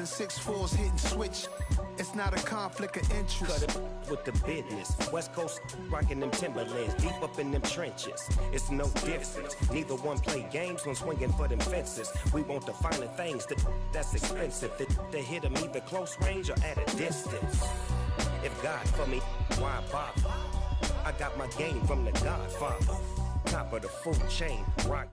and 6'4s hitting switch. It's not a conflict of interest. Cut it with the business. West Coast rocking them Timberlands, deep up in them trenches. It's no difference. Neither one play games when swinging for them fences. We want the finer things that's expensive. That hit them either close range or at a distance. If God for me, why bother? I got my game from the Godfather. Top of the food chain, rock.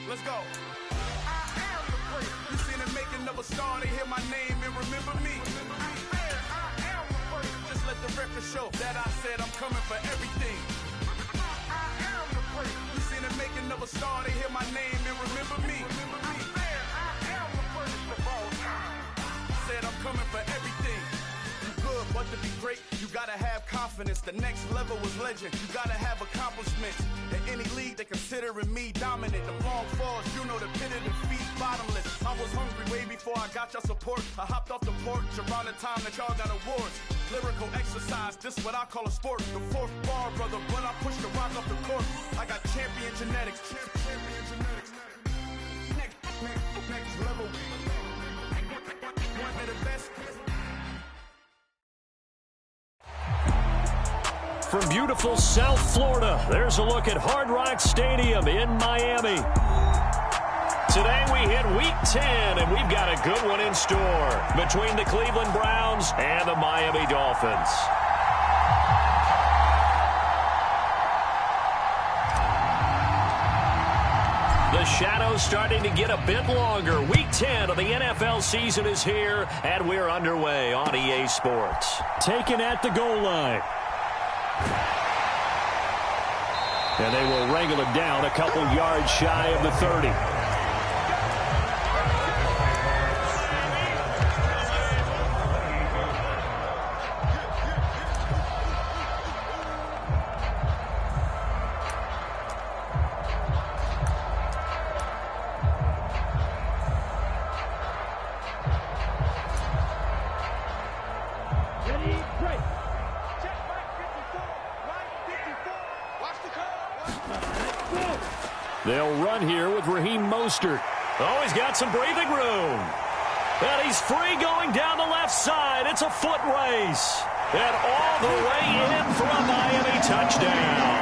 Let's go. I am the great. You seen the making of a star, they hear my name and remember me. I am the great. Just let the record show that I said I'm coming for everything. I am the great. You seen the making of a star, they hear my name and remember me. I am the greatest of all time. Said I'm coming for everything. Good, but to be great, you gotta have confidence. The next level was legend. You gotta have accomplishments. In any league, they considering me dominant. The long falls, you know the pit of defeat, bottomless. I was hungry way before I got your support. I hopped off the porch around the time that y'all got awards. Lyrical exercise, this what I call a sport. The fourth bar, brother, when I push the rock off the court. I got champion genetics. Champion genetics. Next level. One of the best. From beautiful South Florida, there's a look at Hard Rock Stadium in Miami. Today we hit Week 10, and we've got a good one in store between the Cleveland Browns and the Miami Dolphins. The shadow's starting to get a bit longer. Week 10 of the NFL season is here, and we're underway on EA Sports. Taken at the goal line. And they will wrangle him down a couple yards shy of the 30. They'll run here with Raheem Mostert. Oh, he's got some breathing room. And he's free going down the left side. It's a foot race. And all the way in for a Miami touchdown.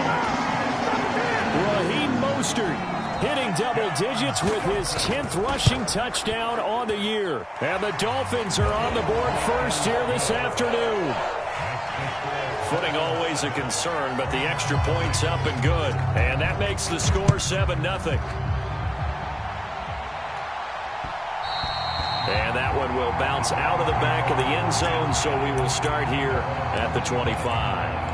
Raheem Mostert hitting double digits with his 10th rushing touchdown on the year. And the Dolphins are on the board first here this afternoon. Footing always a concern, but the extra point's up and good. And that makes the score 7-0. And that one will bounce out of the back of the end zone, so we will start here at the 25.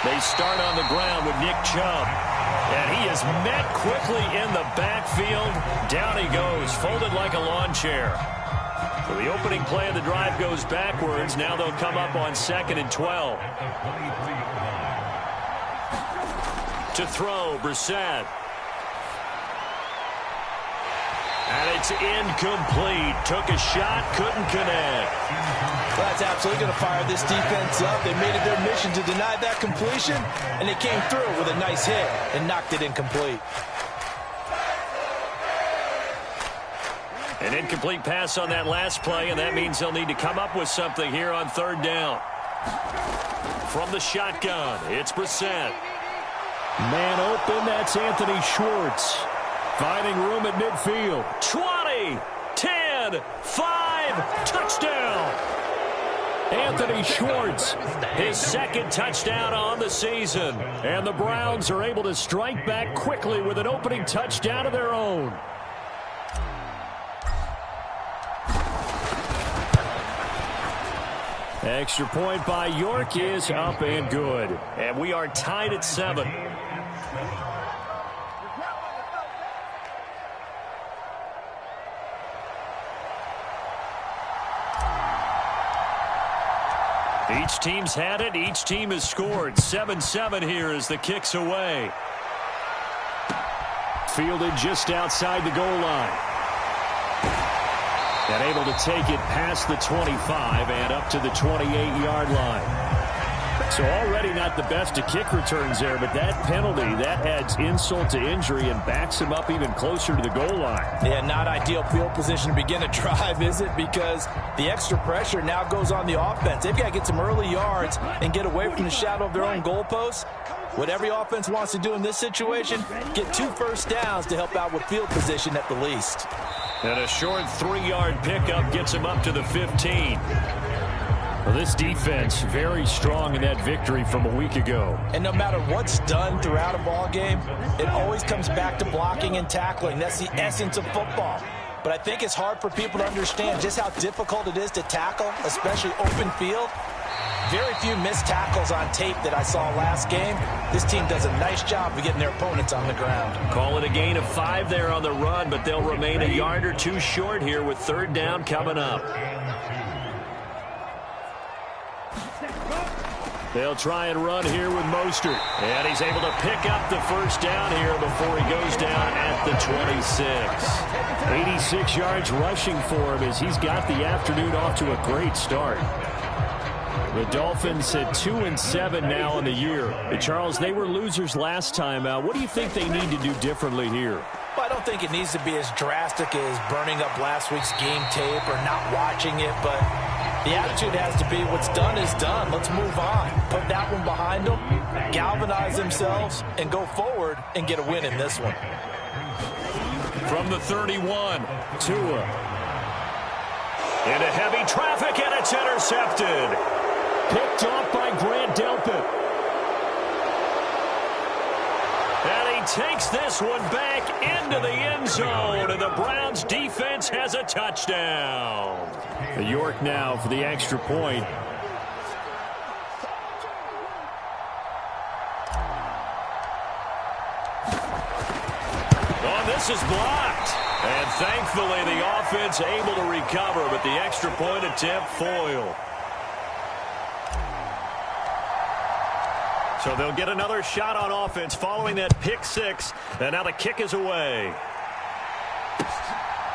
They start on the ground with Nick Chubb. And he is met quickly in the backfield. Down he goes, folded like a lawn chair. So the opening play of the drive goes backwards. Now they'll come up on 2nd and 12. To throw, Brissett. And it's incomplete. Took a shot, couldn't connect. Well, that's absolutely going to fire this defense up. They made it their mission to deny that completion, and they came through with a nice hit and knocked it incomplete. An incomplete pass on that last play, and that means they'll need to come up with something here on 3rd down. From the shotgun, it's Brissett. Man open, that's Anthony Schwartz. Finding room at midfield. 20, 10, 5, touchdown. Anthony Schwartz, his 2nd touchdown on the season. And the Browns are able to strike back quickly with an opening touchdown of their own. Extra point by York is up and good. And we are tied at 7. Each team's had it. Each team has scored. 7-7 here as the kick's away. Fielded just outside the goal line. And able to take it past the 25 and up to the 28-yard line. So already not the best of kick returns there, but that penalty, that adds insult to injury and backs him up even closer to the goal line. Yeah, not ideal field position to begin a drive, is it? Because the extra pressure now goes on the offense. They've got to get some early yards and get away from the shadow of their own goalposts. What every offense wants to do in this situation, get 2 first downs to help out with field position at the least. And a short 3-yard pickup gets him up to the 15. Well, this defense very strong in that victory from a week ago. And no matter what's done throughout a ball game, it always comes back to blocking and tackling. That's the essence of football. But I think it's hard for people to understand just how difficult it is to tackle, especially open field. Very few missed tackles on tape that I saw last game. This team does a nice job of getting their opponents on the ground. Call it a gain of 5 there on the run, but they'll remain a yard or 2 short here with 3rd down coming up. They'll try and run here with Mostert. And he's able to pick up the first down here before he goes down at the 26. 86 yards rushing for him as he's got the afternoon off to a great start. The Dolphins at 2-7 now on the year. Charles, they were losers last time out. What do you think they need to do differently here? Well, I don't think it needs to be as drastic as burning up last week's game tape or not watching it, but the attitude has to be what's done is done. Let's move on. Put that one behind them, galvanize themselves, and go forward and get a win in this one. From the 31, Tua. Into heavy traffic, and it's intercepted. Picked off by Grant Delpit. And he takes this one back into the end zone, and the Browns defense has a touchdown. York now for the extra point. Oh, this is blocked. And thankfully the offense able to recover, but the extra point attempt foiled. So they'll get another shot on offense following that pick 6. And now the kick is away.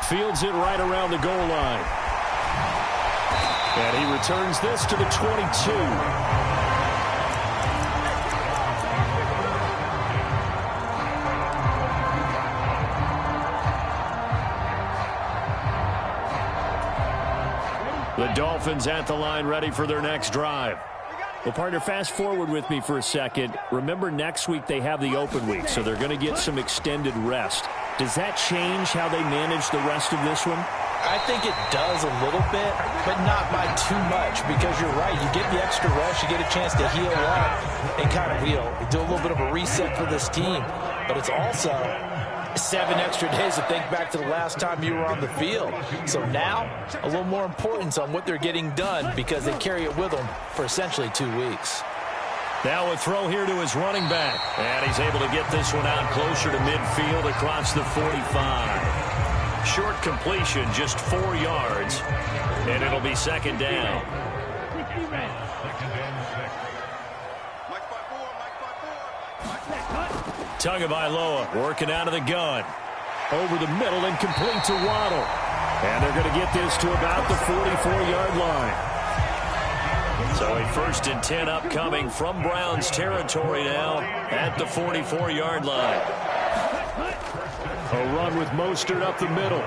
Fields it right around the goal line. And he returns this to the 22. The Dolphins at the line, ready for their next drive. Well, partner, fast forward with me for a second. Remember, next week they have the open week, so they're going to get some extended rest. Does that change how they manage the rest of this one? I think it does a little bit, but not by too much, because you're right. You get the extra rest, you get a chance to heal up and kind of, do a little bit of a reset for this team. But it's also 7 extra days to think back to the last time you were on the field. So now, a little more importance on what they're getting done because they carry it with them for essentially 2 weeks. Now a throw here to his running back. And he's able to get this one out closer to midfield across the 45. Short completion, just 4 yards. And it'll be second down. Tagovailoa working out of the gun. Over the middle and complete to Waddle. And they're going to get this to about the 44-yard line. So a 1st and 10 upcoming from Browns territory now at the 44-yard line. A run with Mostert up the middle.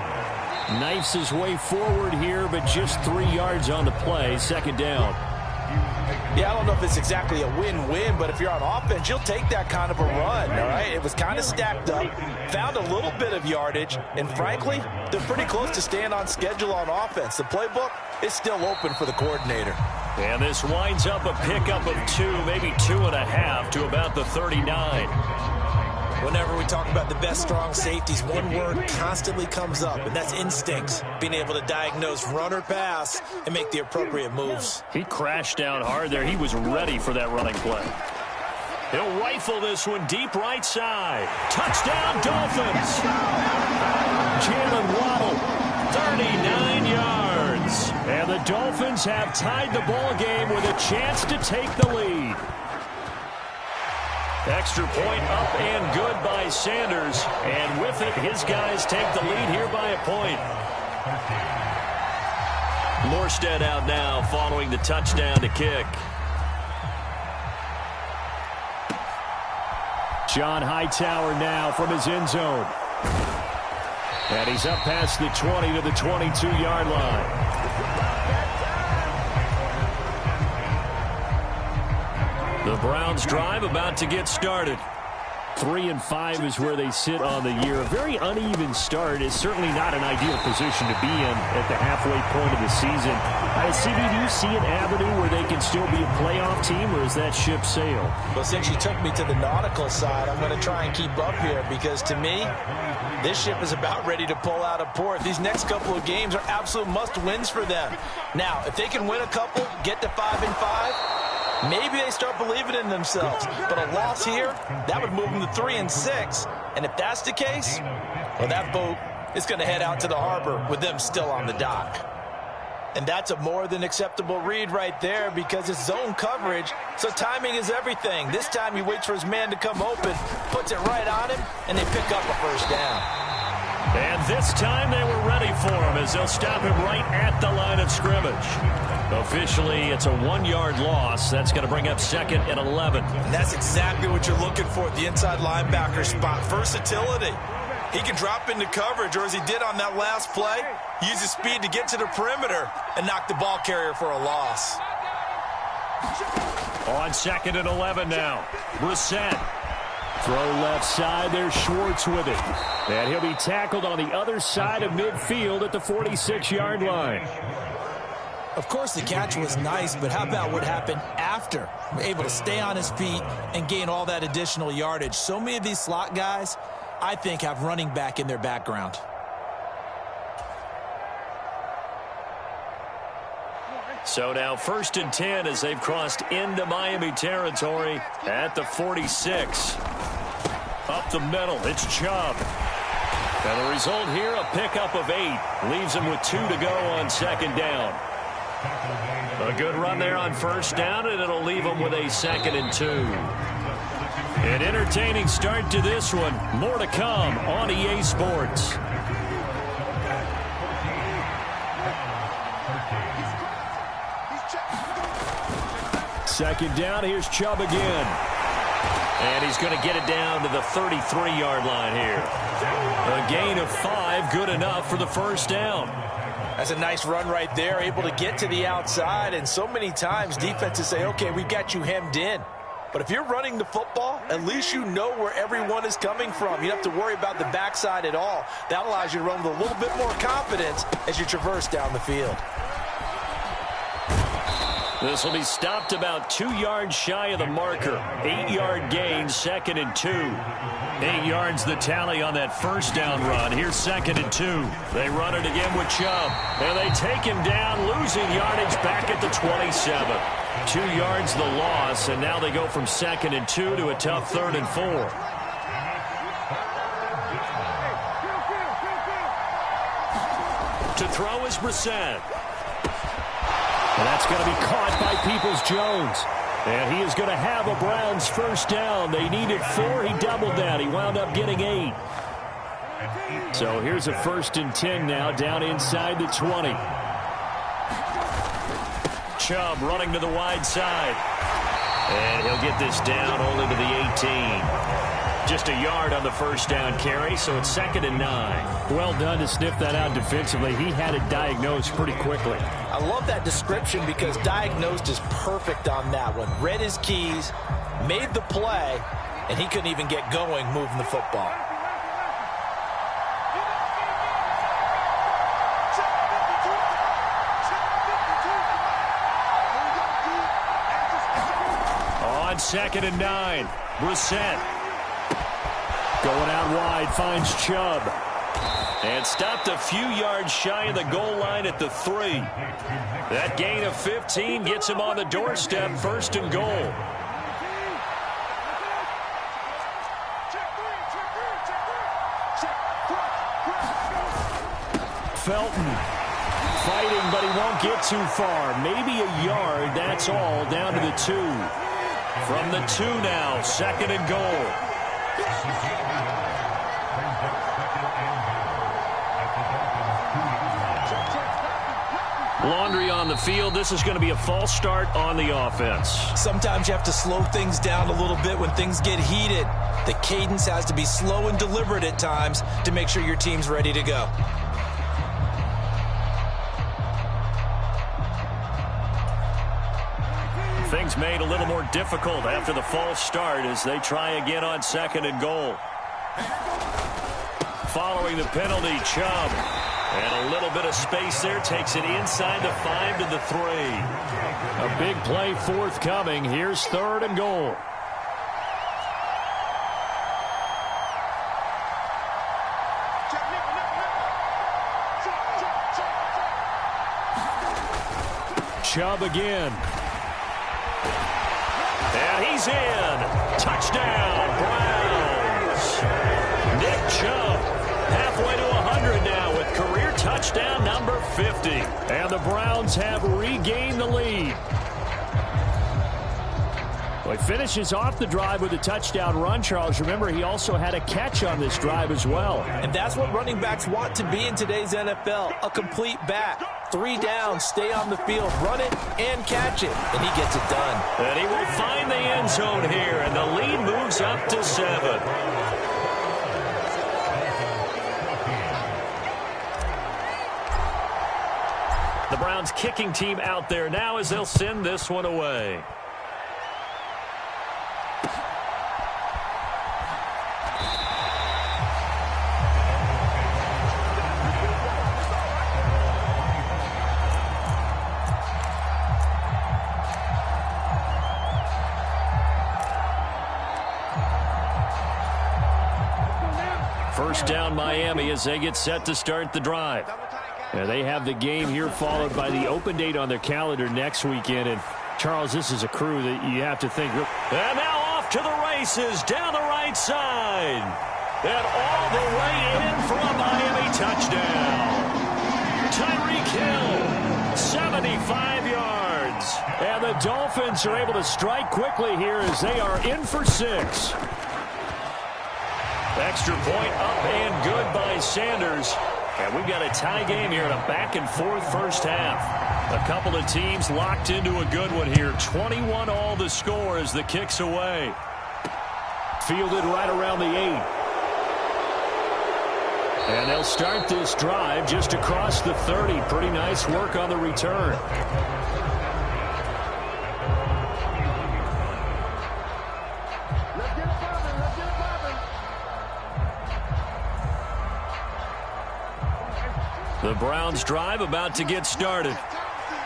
Knifes his way forward here, but just 3 yards on the play. Second down. Yeah, I don't know if it's exactly a win-win, but if you're on offense, you'll take that kind of a run, all right? It was kind of stacked up, found a little bit of yardage, and frankly, they're pretty close to staying on schedule on offense. The playbook is still open for the coordinator. And this winds up a pickup of 2, maybe 2.5 to about the 39. Whenever we talk about the best strong safeties, one word constantly comes up, and that's instincts. Being able to diagnose run or pass and make the appropriate moves. He crashed down hard there. He was ready for that running play. He'll rifle this one deep right side. Touchdown, Dolphins. Jalen Waddle, 39 yards. And the Dolphins have tied the ball game with a chance to take the lead. Extra point up and good by Sanders. And with it, his guys take the lead here by a point. Morstead out now following the touchdown to kick. John Hightower now from his end zone. And he's up past the 20 to the 22-yard line. The Browns drive about to get started. 3-5 is where they sit on the year. A very uneven start is certainly not an ideal position to be in at the halfway point of the season. CD, do you see an avenue where they can still be a playoff team, or is that ship sailed? Well, since you took me to the nautical side, I'm going to try and keep up here because, to me, this ship is about ready to pull out of port. These next couple of games are absolute must-wins for them. Now, if they can win a couple, get to 5-5, maybe they start believing in themselves. But a loss here, that would move them to 3-6. And if that's the case, well, that boat is going to head out to the harbor with them still on the dock. And that's a more than acceptable read right there because it's zone coverage, so timing is everything. This time he waits for his man to come open, puts it right on him, and they pick up a first down. And this time they were ready for him as they'll stop him right at the line of scrimmage. Officially, it's a 1-yard loss. That's going to bring up 2nd and 11. And that's exactly what you're looking for at the inside linebacker spot. Versatility. He can drop into coverage, or as he did on that last play, use his speed to get to the perimeter and knock the ball carrier for a loss. On 2nd and 11 now. Brissett. Throw left side. There's Schwartz with it. And he'll be tackled on the other side of midfield at the 46-yard line. Of course, the catch was nice, but how about what happened after? Able to stay on his feet and gain all that additional yardage. So many of these slot guys, I think, have running back in their background. So now 1st and 10 as they've crossed into Miami territory at the 46. Up the middle, it's Chubb. And the result here, a pickup of 8. Leaves him with 2 to go on 2nd down. A good run there on 1st down, and it'll leave him with a 2nd and 2. An entertaining start to this one. More to come on EA Sports. Second down, here's Chubb again. And he's going to get it down to the 33-yard line here. A gain of 5, good enough for the first down. That's a nice run right there, able to get to the outside, and so many times defenses say, okay, we've got you hemmed in. But if you're running the football, at least you know where everyone is coming from. You don't have to worry about the backside at all. That allows you to run with a little bit more confidence as you traverse down the field. This will be stopped about 2 yards shy of the marker. 8-yard gain, 2nd and 2. 8 yards the tally on that first down run. Here's 2nd and 2. They run it again with Chubb. And they take him down, losing yardage back at the 27. 2 yards the loss, and now they go from 2nd and 2 to a tough 3rd and 4. To throw is Brissett. And that's going to be caught by Peoples-Jones. And he is going to have a Browns first down. They needed 4. He doubled that. He wound up getting 8. So here's a 1st and 10 now down inside the 20. Chubb running to the wide side. And he'll get this down only to the 18. Just a yard on the first down carry, so it's 2nd and 9. Well done to sniff that out defensively. He had it diagnosed pretty quickly. I love that description because diagnosed is perfect on that one. Read his keys, made the play, and he couldn't even get going moving the football. On 2nd and 9, Brissett. Going out wide, finds Chubb. And stopped a few yards shy of the goal line at the 3. That gain of 15 gets him on the doorstep, 1st and goal. Felton fighting, but he won't get too far. Maybe a yard, that's all, down to the 2. From the 2 now, 2nd and goal. Laundry on the field. This is going to be a false start on the offense. Sometimes you have to slow things down a little bit when things get heated. The cadence has to be slow and deliberate at times to make sure your team's ready to go. Things made a little more difficult after the false start as they try again on 2nd and goal. Following the penalty, Chubb. And a little bit of space there, takes it inside the 5 to the 3. A big play forthcoming. Here's 3rd and goal. Chubb again. And he's in. Touchdown, Browns. Nick Chubb halfway to 100 now with career touchdown number 50. And the Browns have regained the lead. Well, he finishes off the drive with a touchdown run, Charles. Remember, he also had a catch on this drive as well. And that's what running backs want to be in today's NFL, a complete back. 3 down, stay on the field, run it, and catch it. And he gets it done. And he will find the end zone here, and the lead moves up to 7. The Browns kicking team out there now as they'll send this one away. First down Miami as they get set to start the drive. And they have the game here followed by the open date on their calendar next weekend. And, Charles, this is a crew that you have to think. And now off to the races down the right side. And all the way in for a Miami touchdown. Tyreek Hill, 75 yards. And the Dolphins are able to strike quickly here as they are in for 6. Extra point up and good by Sanders. And we've got a tie game here in a back-and-forth first half. A couple of teams locked into a good one here. 21 all the score as the kick's away. Fielded right around the 8. And they'll start this drive just across the 30. Pretty nice work on the return. The Browns drive about to get started.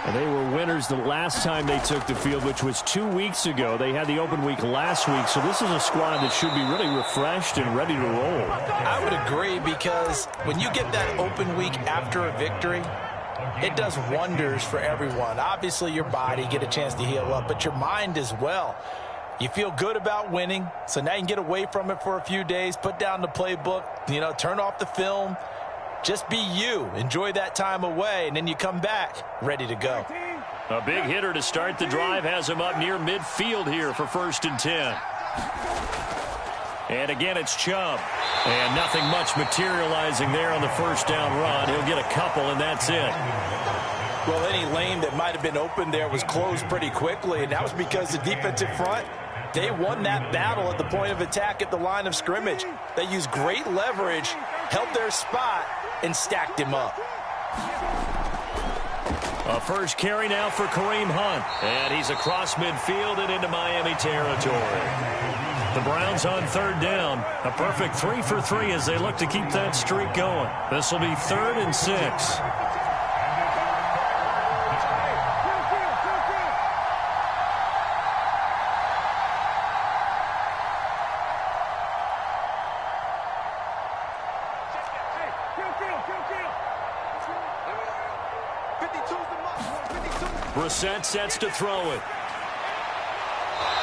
And they were winners the last time they took the field, which was 2 weeks ago. They had the open week last week, so this is a squad that should be really refreshed and ready to roll. I would agree, because when you get that open week after a victory, it does wonders for everyone. Obviously, your body, get a chance to heal up, but your mind as well. You feel good about winning, so now you can get away from it for a few days, put down the playbook, turn off the film. Just be you. Enjoy that time away, and then you come back ready to go. A big hitter to start the drive has him up near midfield here for 1st and 10. And again, it's Chubb. And nothing much materializing there on the first down run. He'll get a couple, and that's it. Well, any lane that might have been open there was closed pretty quickly, and that was because the defensive front, they won that battle at the point of attack at the line of scrimmage. They used great leverage, held their spot, and stacked him up. A first carry now for Kareem Hunt. And he's across midfield and into Miami territory. The Browns on 3rd down. A perfect 3 for 3 as they look to keep that streak going. This will be 3rd and 6. Brissett sets to throw it.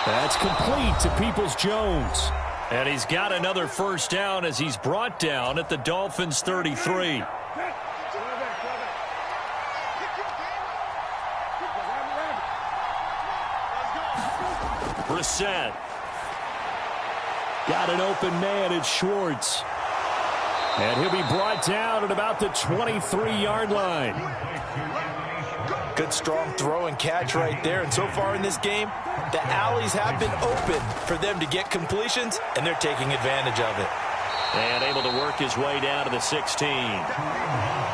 That's complete to Peoples-Jones. And he's got another first down as he's brought down at the Dolphins' 33. Brissett. Got an open man at Schwartz. And he'll be brought down at about the 23-yard line. Good, strong throw and catch right there. And so far in this game, the alleys have been open for them to get completions, and they're taking advantage of it. And able to work his way down to the 16.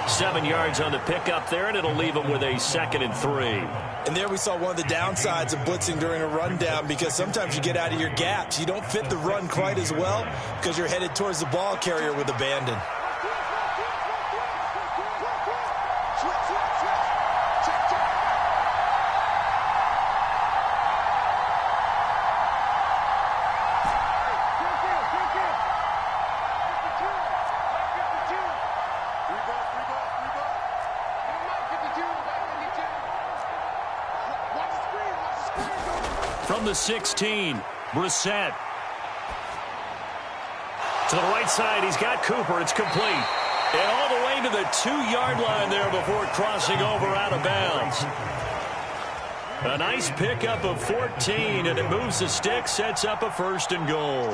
7 yards on the pickup there, and it'll leave him with a 2nd and 3. And there we saw one of the downsides of blitzing during a rundown, because sometimes you get out of your gaps. You don't fit the run quite as well because you're headed towards the ball carrier with abandon. From the 16, Brissett. To the right side, he's got Cooper. It's complete. And all the way to the 2-yard line there before crossing over out of bounds. A nice pickup of 14, and it moves the stick, sets up a 1st and goal.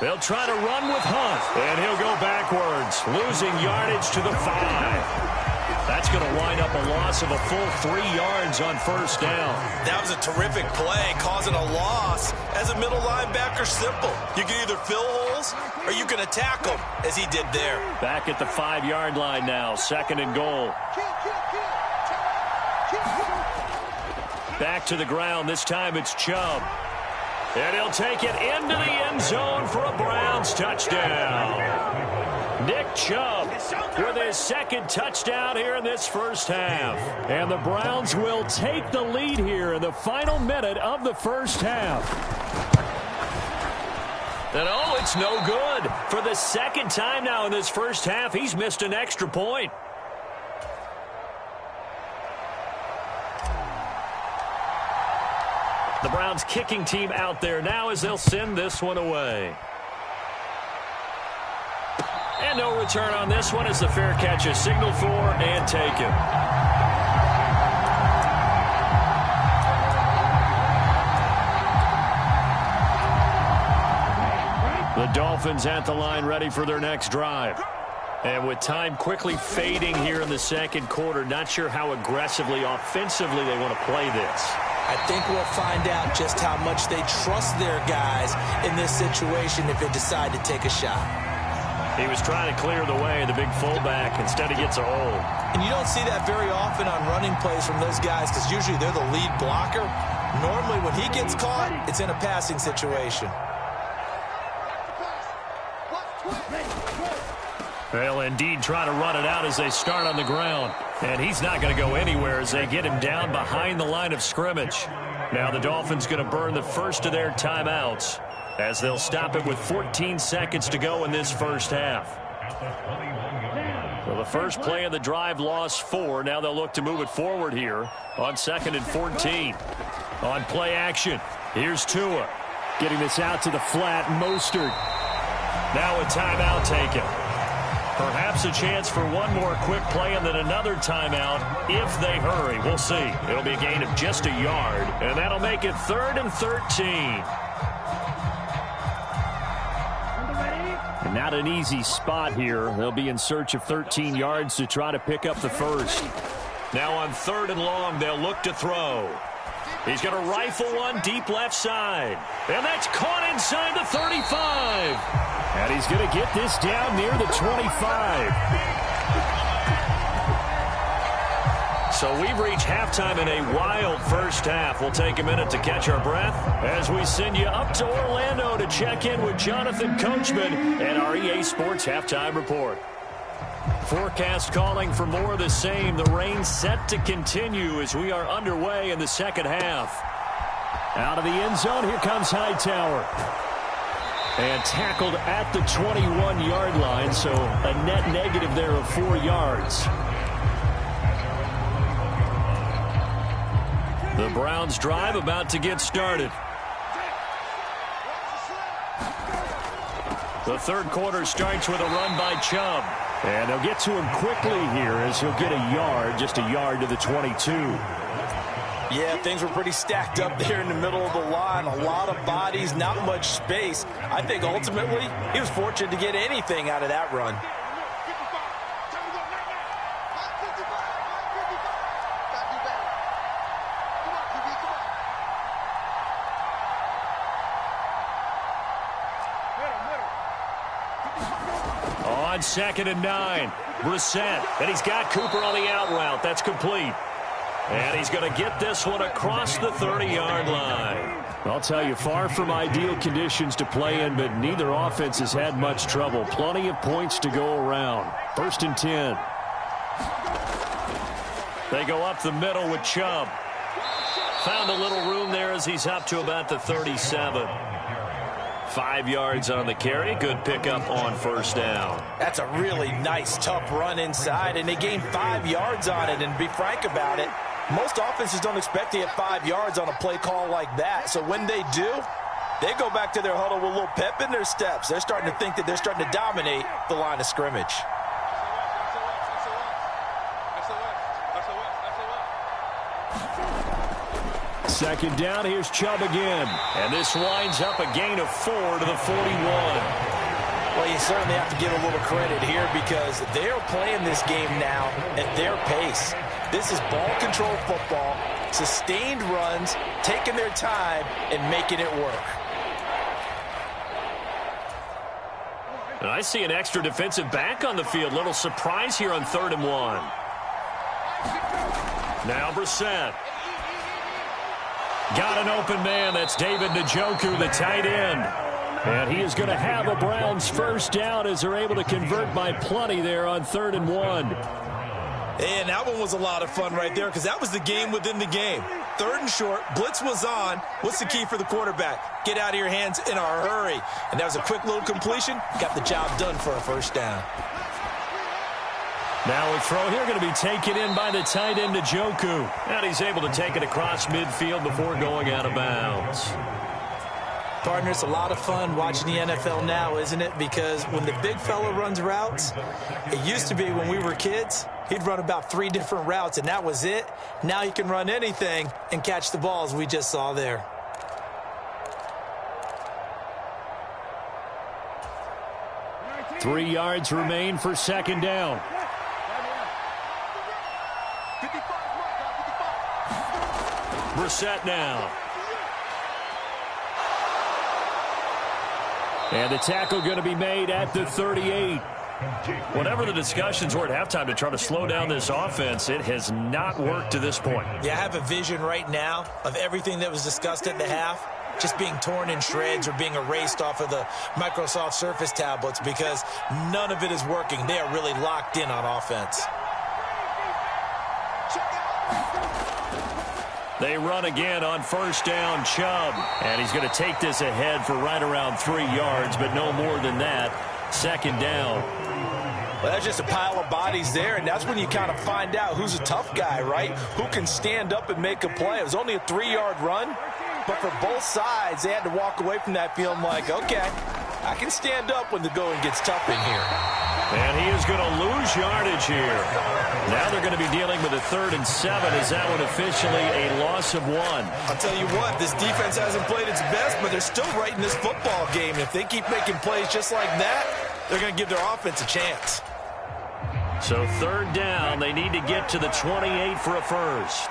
They'll try to run with Hunt, and he'll go backwards, losing yardage to the 5. That's going to wind up a loss of a full 3 yards on 1st down. That was a terrific play, causing a loss. As a middle linebacker, simple. You can either fill holes or you can attack them, as he did there. Back at the 5-yard line now, 2nd and goal. Back to the ground. This time it's Chubb. And he'll take it into the end zone for a Browns touchdown. Nick Chubb with his 2nd touchdown here in this first half. And the Browns will take the lead here in the final minute of the first half. And oh, it's no good. For the 2nd time now in this first half, he's missed an extra point. The Browns kicking team out there now as they'll send this one away. And no return on this one as the fair catch is signaled for and taken. The Dolphins at the line ready for their next drive. And with time quickly fading here in the 2nd quarter, not sure how aggressively, offensively they want to play this. I think we'll find out just how much they trust their guys in this situation if they decide to take a shot. He was trying to clear the way, the big fullback. Instead, he gets a hold. And you don't see that very often on running plays from those guys because usually they're the lead blocker. Normally, when he gets caught, it's in a passing situation. Well, indeed, trying to run it out as they start on the ground. And he's not going to go anywhere as they get him down behind the line of scrimmage. Now the Dolphins going to burn the first of their timeouts as they'll stop it with 14 seconds to go in this first half. Well, the first play of the drive lost 4. Now they'll look to move it forward here on 2nd and 14. On play action, here's Tua. Getting this out to the flat, Mostert. Now a timeout taken. Perhaps a chance for one more quick play and then another timeout if they hurry. We'll see. It'll be a gain of just a yard, and that'll make it 3rd and 13. And not an easy spot here. They'll be in search of 13 yards to try to pick up the first. Now on 3rd and long, they'll look to throw. He's going to rifle one deep left side. And that's caught inside the 35. And he's going to get this down near the 25. So we've reached halftime in a wild first half. We'll take a minute to catch our breath as we send you up to Orlando to check in with Jonathan Coachman and our EA Sports Halftime Report. Forecast calling for more of the same. The rain set to continue as we are underway in the second half. Out of the end zone, here comes Hightower. And tackled at the 21-yard line, so a net negative there of 4 yards. The Browns drive about to get started. The third quarter starts with a run by Chubb. And they'll get to him quickly here as he'll get a yard, just a yard to the 22. Yeah, things were pretty stacked up there in the middle of the line. A lot of bodies, not much space. I think ultimately he was fortunate to get anything out of that run. On 2nd and 9, Brissett, and he's got Cooper on the out route. That's complete. And he's going to get this one across the 30-yard line. I'll tell you, far from ideal conditions to play in, but neither offense has had much trouble. Plenty of points to go around. 1st and 10. They go up the middle with Chubb. Found a little room there as he's up to about the 37. 5 yards on the carry. Good pickup on 1st down. That's a really nice, tough run inside, and they gained 5 yards on it. And to be frank about it, most offenses don't expect to get 5 yards on a play call like that. So when they do, they go back to their huddle with a little pep in their steps. They're starting to think that they're starting to dominate the line of scrimmage. Second down, here's Chubb again. And this winds up a gain of 4 to the 41. Well, you certainly have to give a little credit here because they're playing this game now at their pace. This is ball control football, sustained runs, taking their time, and making it work. And I see an extra defensive back on the field. Little surprise here on 3rd and 1. Now Brissett. Got an open man. That's David Njoku, the tight end. And he is going to have a Browns first down as they're able to convert by plenty there on 3rd and 1. And that one was a lot of fun right there because that was the game within the game. 3rd and short, blitz was on. What's the key for the quarterback? Get out of your hands in a hurry. And that was a quick little completion. Got the job done for a first down. Now a throw here going to be taken in by the tight end Njoku. And he's able to take it across midfield before going out of bounds. Partner, it's a lot of fun watching the NFL now, isn't it? Because when the big fella runs routes, it used to be when we were kids, he'd run about 3 different routes, and that was it. Now he can run anything and catch the balls we just saw there. Three yards remain for 2nd down. Brissett now. And the tackle going to be made at the 38. Whatever the discussions were at halftime to try to slow down this offense, it has not worked to this point. Yeah, I have a vision right now of everything that was discussed at the half just being torn in shreds or being erased off of the Microsoft Surface tablets because none of it is working. They are really locked in on offense. They run again on first down, Chubb. And he's going to take this ahead for right around 3 yards, but no more than that. Second down. Well, that's just a pile of bodies there, and that's when you kind of find out who's a tough guy, right? Who can stand up and make a play. It was only a 3-yard run, but for both sides, they had to walk away from that feeling like, okay, I can stand up when the going gets tough in here. And he is going to lose yardage here. Now they're going to be dealing with a 3rd and 7. Is that one officially a loss of 1? I'll tell you what, this defense hasn't played its best, but they're still right in this football game. If they keep making plays just like that, they're going to give their offense a chance. So 3rd down, they need to get to the 28 for a first.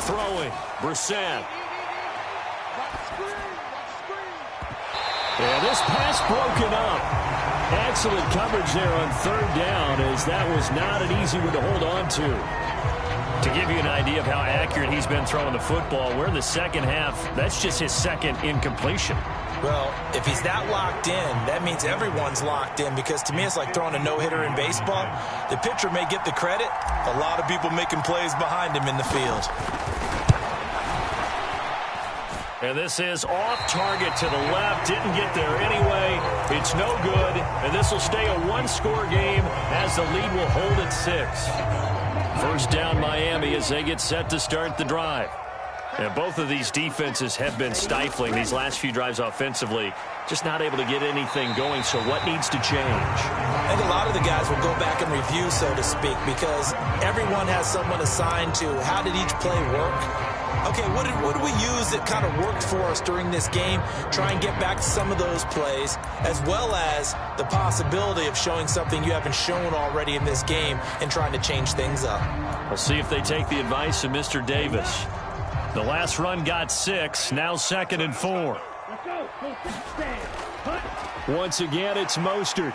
Throwing, Brissett. And this pass broken up. Excellent coverage there on 3rd down, as that was not an easy one to hold on to. To give you an idea of how accurate he's been throwing the football, we're in the second half. That's just his 2nd incompletion. Well, if he's that locked in, that means everyone's locked in, because to me it's like throwing a no-hitter in baseball. The pitcher may get the credit, a lot of people making plays behind him in the field. And this is off target to the left. Didn't get there anyway. It's no good. And this will stay a 1-score game as the lead will hold at 6. First down Miami as they get set to start the drive. And both of these defenses have been stifling these last few drives offensively. Just not able to get anything going. So what needs to change? I think a lot of the guys will go back and review, so to speak, because everyone has someone assigned to how did each play work. Okay, what did we use that kind of worked for us during this game? Try and get back to some of those plays, as well as the possibility of showing something you haven't shown already in this game and trying to change things up. We'll see if they take the advice of Mr. Davis. The last run got 6, now 2nd and 4. Once again, it's Mostert.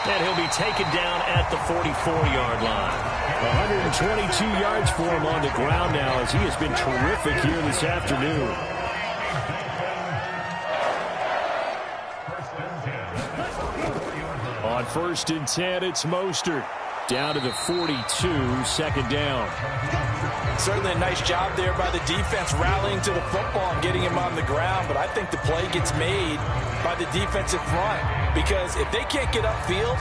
And he'll be taken down at the 44-yard line. 122 yards for him on the ground now, as he has been terrific here this afternoon. On 1st and 10, it's Mostert. Down to the 42, 2nd down. Certainly a nice job there by the defense rallying to the football and getting him on the ground, but I think the play gets made by the defensive front, because if they can't get upfield,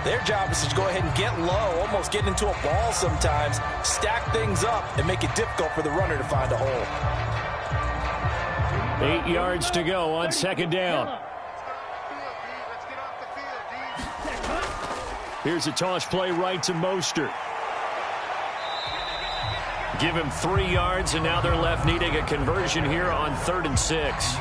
their job is to go ahead and get low, almost get into a ball sometimes, stack things up, and make it difficult for the runner to find a hole. 8 yards to go on 2nd down. Here's a toss play right to Mostert. Give him 3 yards, and now they're left needing a conversion here on 3rd and 6.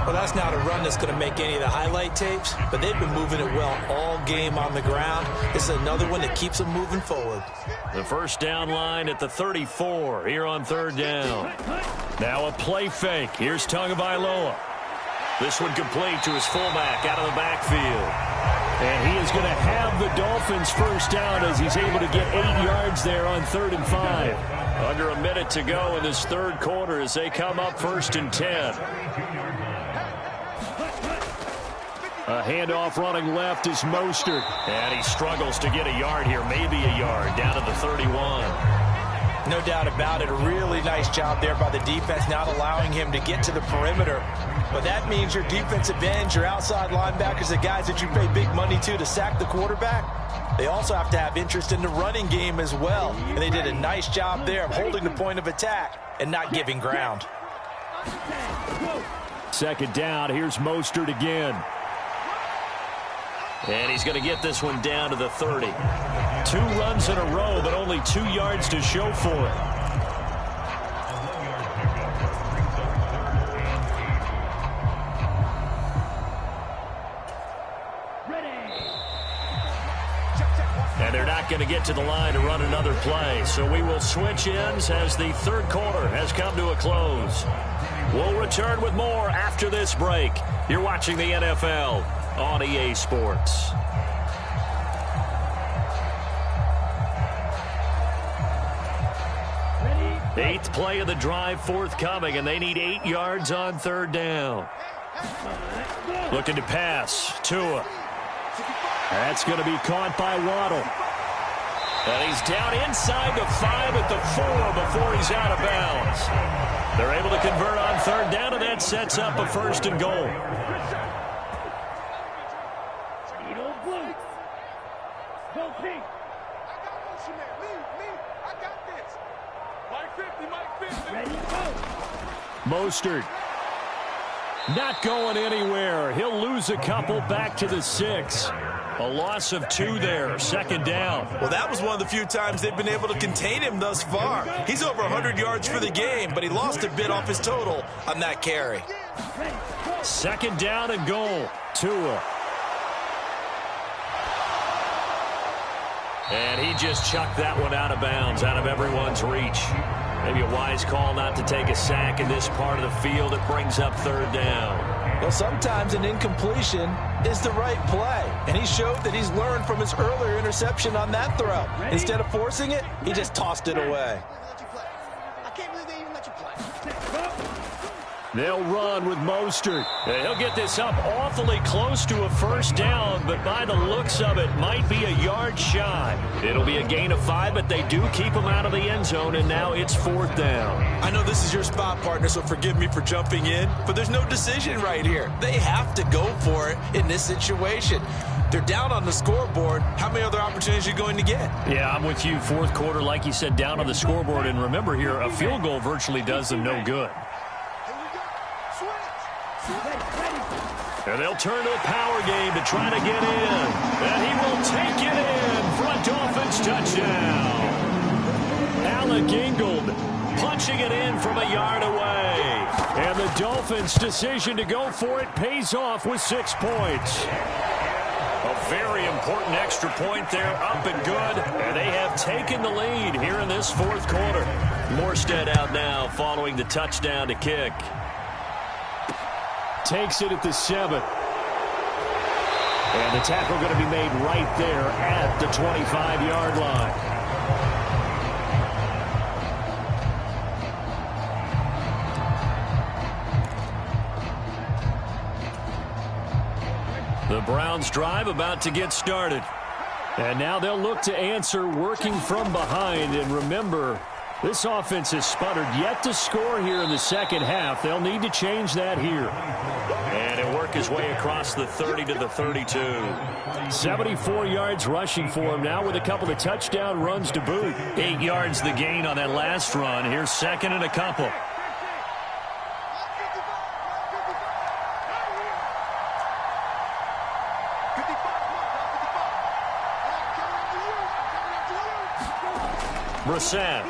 Well, that's not a run that's going to make any of the highlight tapes, but they've been moving it well all game on the ground. This is another one that keeps them moving forward. The first down line at the 34 here on 3rd down. Now a play fake. Here's Tagovailoa. This one complete to his fullback out of the backfield. And he is going to have the Dolphins first down as he's able to get 8 yards there on 3rd and 5. Under a minute to go in this 3rd quarter as they come up 1st and 10. A handoff running left is Mostert. And he struggles to get a yard here, maybe a yard, down to the 31. No doubt about it. A really nice job there by the defense, not allowing him to get to the perimeter. But that means your defensive ends, your outside linebackers, the guys that you pay big money to sack the quarterback, they also have to have interest in the running game as well. And they did a nice job there of holding the point of attack and not giving ground. 2nd down. Here's Mostert again. And he's going to get this one down to the 30. 2 runs in a row, but only 2 yards to show for it. going to get to the line to run another play. So we will switch ends as the third quarter has come to a close. We'll return with more after this break. You're watching the NFL on EA Sports. Eighth play of the drive forthcoming, and they need 8 yards on third down. Looking to pass. Tua. That's going to be caught by Waddle. And he's down inside the 5 at the 4 before he's out of bounds. They're able to convert on third down, and that sets up a first and goal. Mostert. Not going anywhere. He'll lose a couple back to the 6. A loss of 2 there. Second down. Well, that was one of the few times they've been able to contain him thus far. He's over 100 yards for the game, but he lost a bit off his total on that carry. Second down and goal. Tua. And he just chucked that one out of bounds, out of everyone's reach. Maybe a wise call not to take a sack in this part of the field. It brings up third down. Well, sometimes an incompletion is the right play. And he showed that he's learned from his earlier interception on that throw. Instead of forcing it, he just tossed it away. They'll run with Mostert. He'll get this up awfully close to a first down, but by the looks of it, might be a yard shy. It'll be a gain of 5, but they do keep him out of the end zone, and now it's fourth down. I know this is your spot, partner, so forgive me for jumping in, but there's no decision right here. They have to go for it in this situation. They're down on the scoreboard. How many other opportunities are you going to get? Yeah, I'm with you. Fourth quarter, like you said, down on the scoreboard. And remember here, a field goal virtually does them no good. And they'll turn to a power game to try to get in. And he will take it in for a Dolphins touchdown. Alec Ingold punching it in from a yard away. And the Dolphins' decision to go for it pays off with 6 points. A very important extra point there, up and good. And they have taken the lead here in this fourth quarter. Morstead out now following the touchdown to kick. Takes it at the 7. And the tackle going to be made right there at the 25-yard line. The Browns drive about to get started. And now they'll look to answer working from behind. And remember, this offense has sputtered yet to score here in the second half. They'll need to change that here. And he'll work his way across the 30 to the 32. 74 yards rushing for him now with a couple of touchdown runs to boot. 8 yards the gain on that last run. Here's second and a couple. Brissett.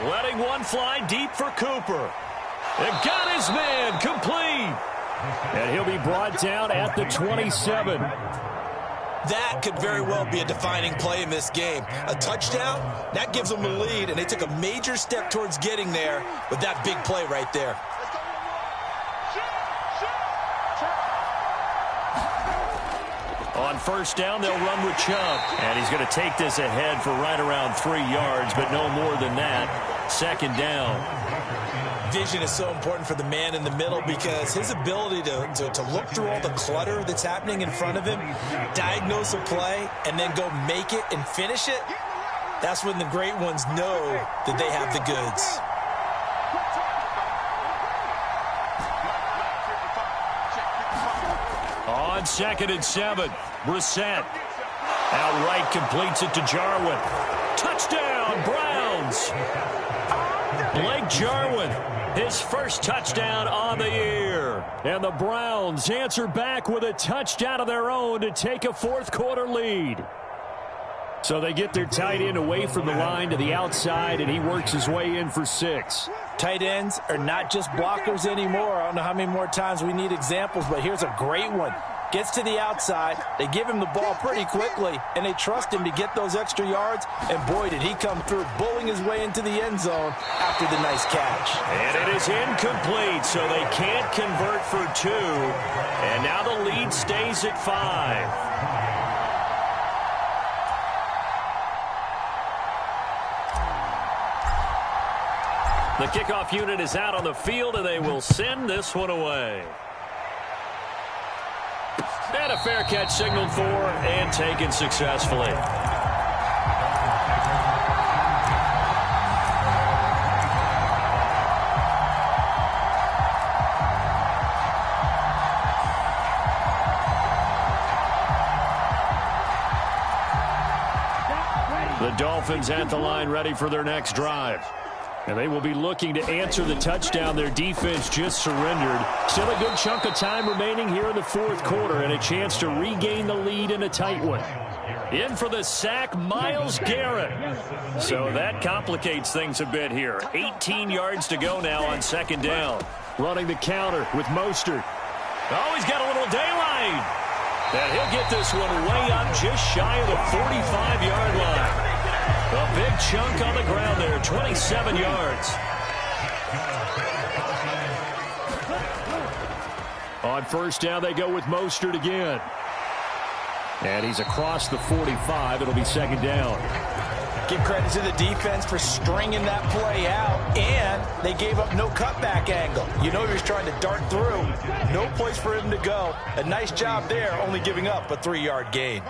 Letting one fly deep for Cooper. And got his man complete. And he'll be brought down at the 27. That could very well be a defining play in this game. A touchdown, that gives them a lead, and they took a major step towards getting there with that big play right there. On first down, they'll run with Chubb. And he's going to take this ahead for right around 3 yards, but no more than that. Second down. Vision is so important for the man in the middle because his ability to look through all the clutter that's happening in front of him, diagnose a play, and then go make it and finish it, that's when the great ones know that they have the goods. On second and 7, Brissett outright completes it to Jarwin. Touchdown, Browns! Blake Jarwin, his first touchdown on the year. And the Browns answer back with a touchdown of their own to take a fourth quarter lead. So they get their tight end away from the line to the outside, and he works his way in for 6. Tight ends are not just blockers anymore. I don't know how many more times we need examples, but here's a great one. Gets to the outside. They give him the ball pretty quickly, and they trust him to get those extra yards. And boy, did he come through, bowling his way into the end zone after the nice catch. And it is incomplete, so they can't convert for 2. And now the lead stays at 5. The kickoff unit is out on the field, and they will send this one away. And a fair catch signaled for and taken successfully. The Dolphins at the line ready for their next drive. And they will be looking to answer the touchdown their defense just surrendered. Still a good chunk of time remaining here in the fourth quarter and a chance to regain the lead in a tight one. In for the sack, Myles Garrett. So that complicates things a bit here. 18 yards to go now on second down. Running the counter with Mostert. Oh, he's got a little daylight. And he'll get this one way up just shy of the 45-yard line. A big chunk on the ground there, 27 yards. On first down, they go with Mostert again. And he's across the 45. It'll be second down. Give credit to the defense for stringing that play out, and they gave up no cutback angle. You know he was trying to dart through. No place for him to go. A nice job there, only giving up a 3-yard gain.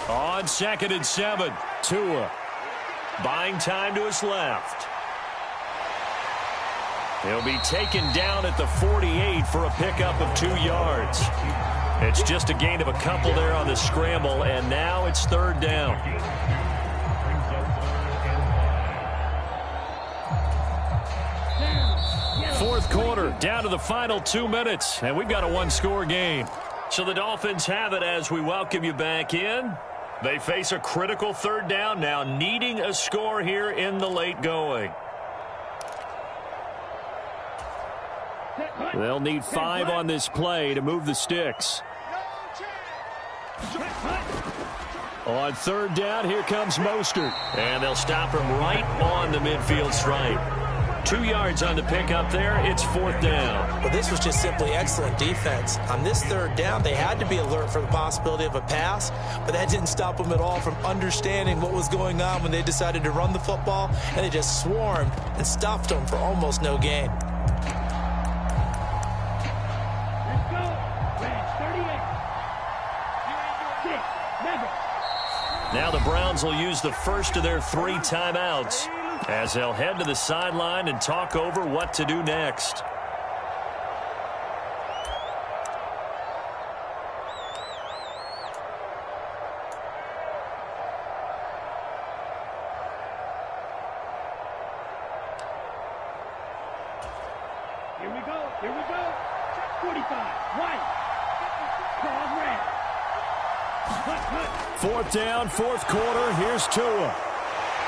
On 2nd and 7, Tua buying time to his left. He'll be taken down at the 48 for a pickup of 2 yards. It's just a gain of a couple there on the scramble, and now it's third down. Fourth quarter, down to the final 2 minutes, and we've got a one-score game. So the Dolphins have it as we welcome you back in. They face a critical third down now, needing a score here in the late going. They'll need 5 on this play to move the sticks. On third down, here comes Mostert. And they'll stop him right on the midfield stripe. 2 yards on the pickup there. It's fourth down. Well, this was just simply excellent defense. On this third down, they had to be alert for the possibility of a pass, but that didn't stop them at all from understanding what was going on when they decided to run the football, and they just swarmed and stuffed them for almost no gain. Now the Browns will use the first of their 3 timeouts as they'll head to the sideline and talk over what to do next. Here we go. 45, right. Cross red. Fourth down, fourth quarter. Here's Tua.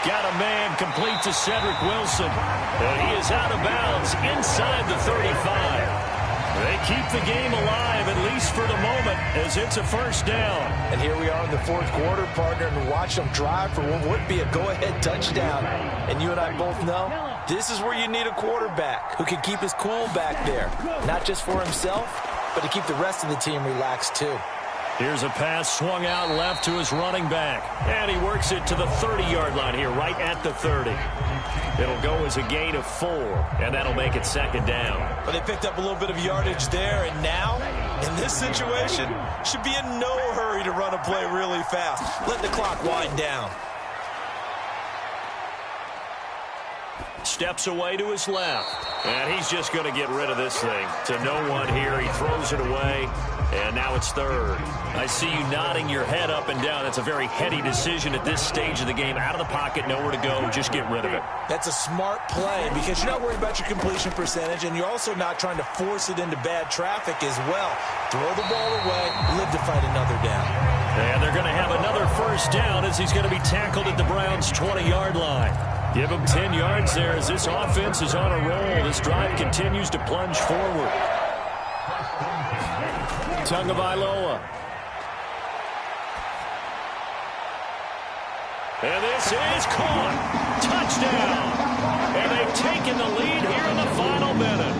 Got a man complete to Cedric Wilson. And he is out of bounds inside the 35. They keep the game alive, at least for the moment, as it's a first down. And here we are in the fourth quarter, partner, and watch them drive for what would be a go-ahead touchdown. And you and I both know this is where you need a quarterback who can keep his cool back there, not just for himself, but to keep the rest of the team relaxed too. Here's a pass swung out left to his running back. And he works it to the 30-yard line here, right at the 30. It'll go as a gain of 4, and that'll make it second down. But they picked up a little bit of yardage there, and now, in this situation, should be in no hurry to run a play really fast. Let the clock wind down. Steps away to his left. And he's just going to get rid of this thing. To no one here. He throws it away. And now it's third. I see you nodding your head up and down. That's a very heady decision at this stage of the game. Out of the pocket, nowhere to go. Just get rid of it. That's a smart play because you're not worried about your completion percentage, and you're also not trying to force it into bad traffic as well. Throw the ball away, live to fight another down. And they're going to have another first down as he's going to be tackled at the Browns' 20-yard line. Give him 10 yards there as this offense is on a roll. This drive continues to plunge forward. Tagovailoa. And this is caught. Touchdown. And they've taken the lead here in the final minute.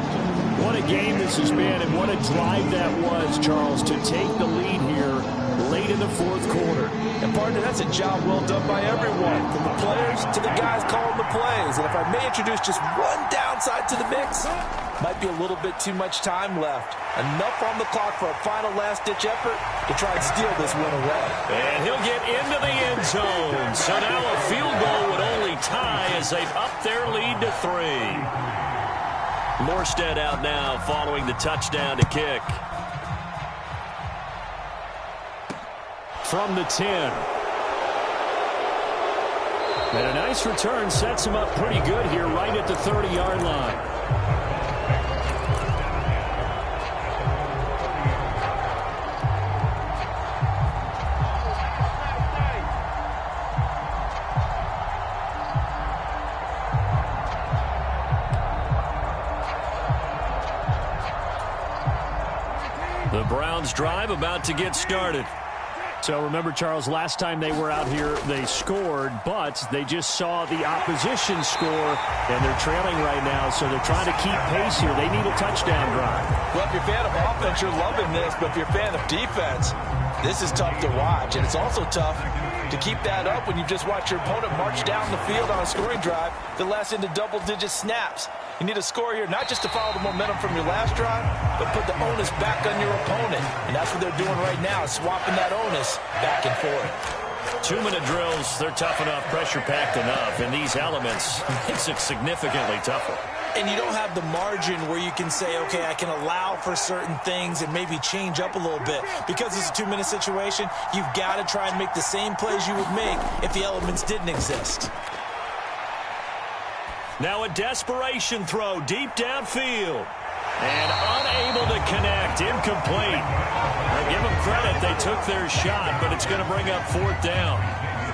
What a game this has been, and what a drive that was, Charles, to take the lead here late in the fourth quarter. And, partner, that's a job well done by everyone, from the players to the guys calling the plays. And if I may introduce just one downside to the mix, might be a little bit too much time left. Enough on the clock for a final last-ditch effort to try and steal this win away. And he'll get into the end zone. So now a field goal would only tie as they've upped their lead to 3. Morstead out now following the touchdown to kick. From the 10. And a nice return sets him up pretty good here right at the 30-yard line. The Browns drive about to get started. So remember, Charles, last time they were out here, they scored, but they just saw the opposition score, and they're trailing right now, so they're trying to keep pace here. They need a touchdown drive. Well, if you're a fan of offense, you're loving this, but if you're a fan of defense, this is tough to watch, and it's also tough to keep that up when you just watch your opponent march down the field on a scoring drive that lasts into double-digit snaps. You need a score here, not just to follow the momentum from your last drive, but put the onus back on your opponent. And that's what they're doing right now, swapping that onus back and forth. 2-minute drills, they're tough enough, pressure-packed enough. And these elements makes it significantly tougher. And you don't have the margin where you can say, okay, I can allow for certain things and maybe change up a little bit. Because it's a 2-minute situation, you've got to try and make the same plays you would make if the elements didn't exist. Now a desperation throw deep downfield. And unable to connect. Incomplete. Now give them credit. They took their shot, but it's going to bring up 4th down.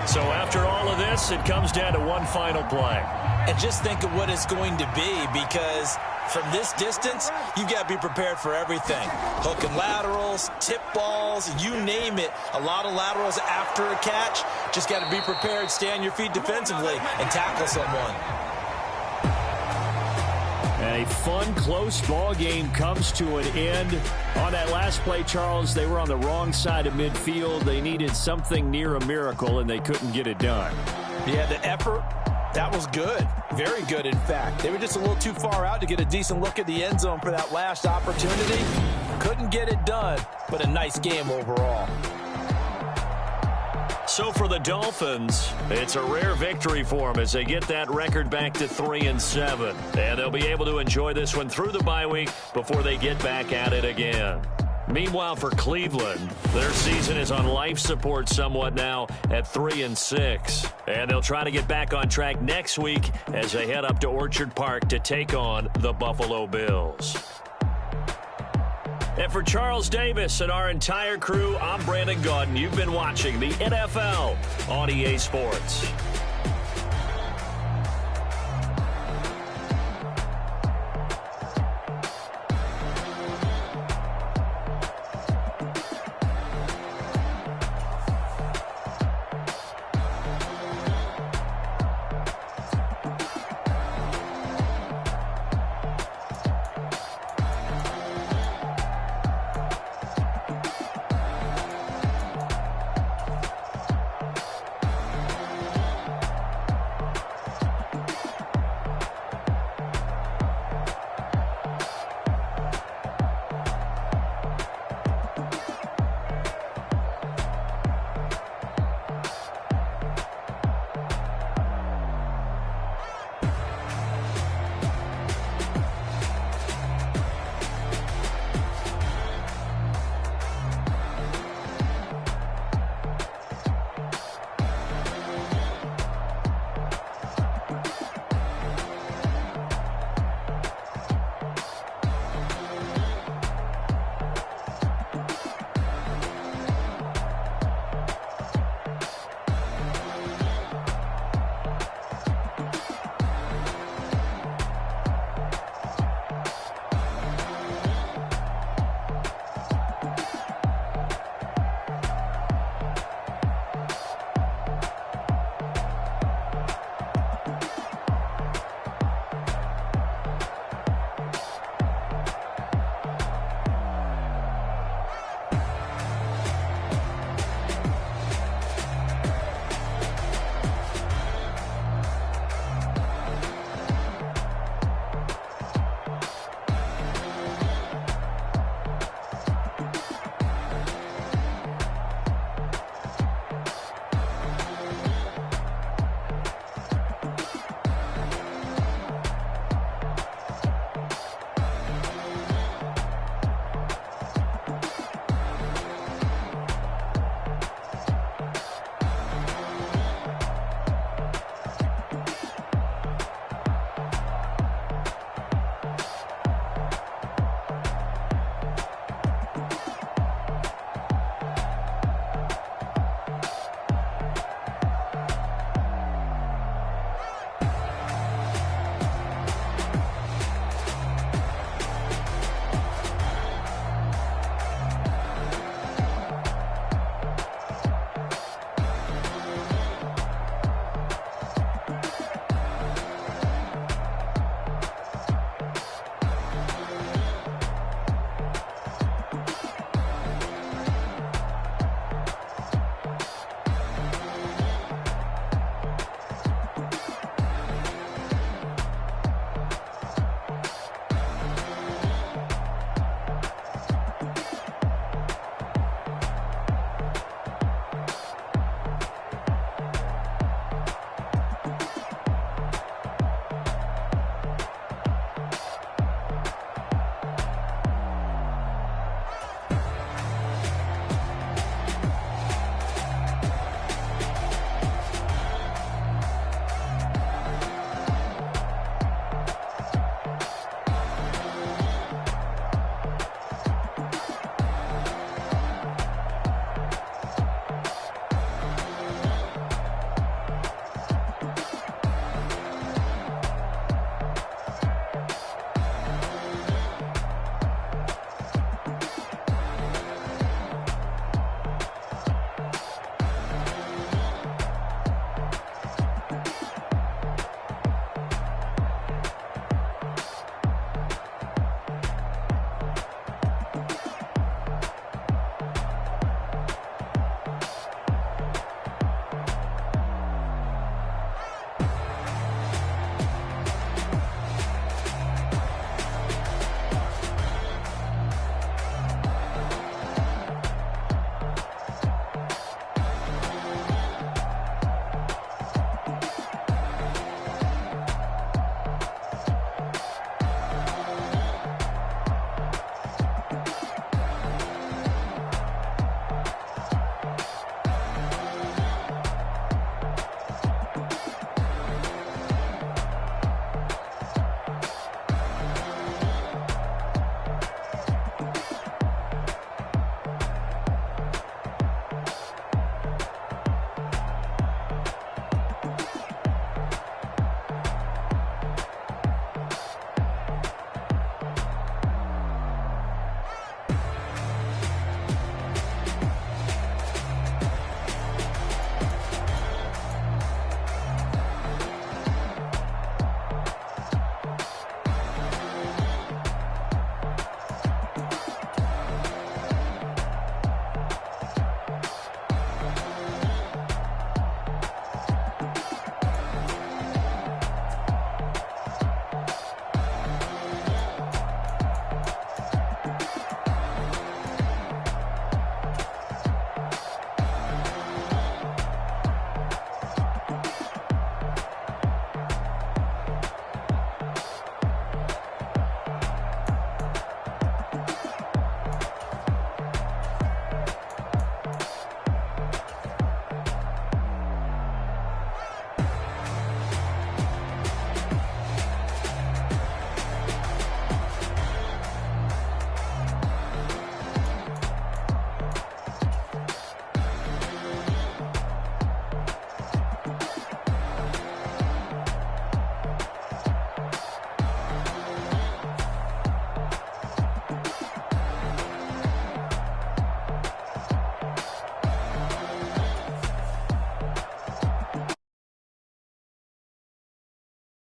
So after all of this, it comes down to one final play. And just think of what it's going to be, because from this distance, you've got to be prepared for everything. Hook and laterals, tip balls, you name it. A lot of laterals after a catch. Just got to be prepared, stay on your feet defensively, and tackle someone. And a fun, close ball game comes to an end. On that last play, Charles, they were on the wrong side of midfield. They needed something near a miracle, and they couldn't get it done. Yeah, the effort, that was good. Very good, in fact. They were just a little too far out to get a decent look at the end zone for that last opportunity. Couldn't get it done, but a nice game overall. So for the Dolphins, it's a rare victory for them as they get that record back to 3-7. And they'll be able to enjoy this one through the bye week before they get back at it again. Meanwhile, for Cleveland, their season is on life support somewhat now at 3-6. And they'll try to get back on track next week as they head up to Orchard Park to take on the Buffalo Bills. And for Charles Davis and our entire crew, I'm Brandon Gaudin. You've been watching the NFL on EA Sports.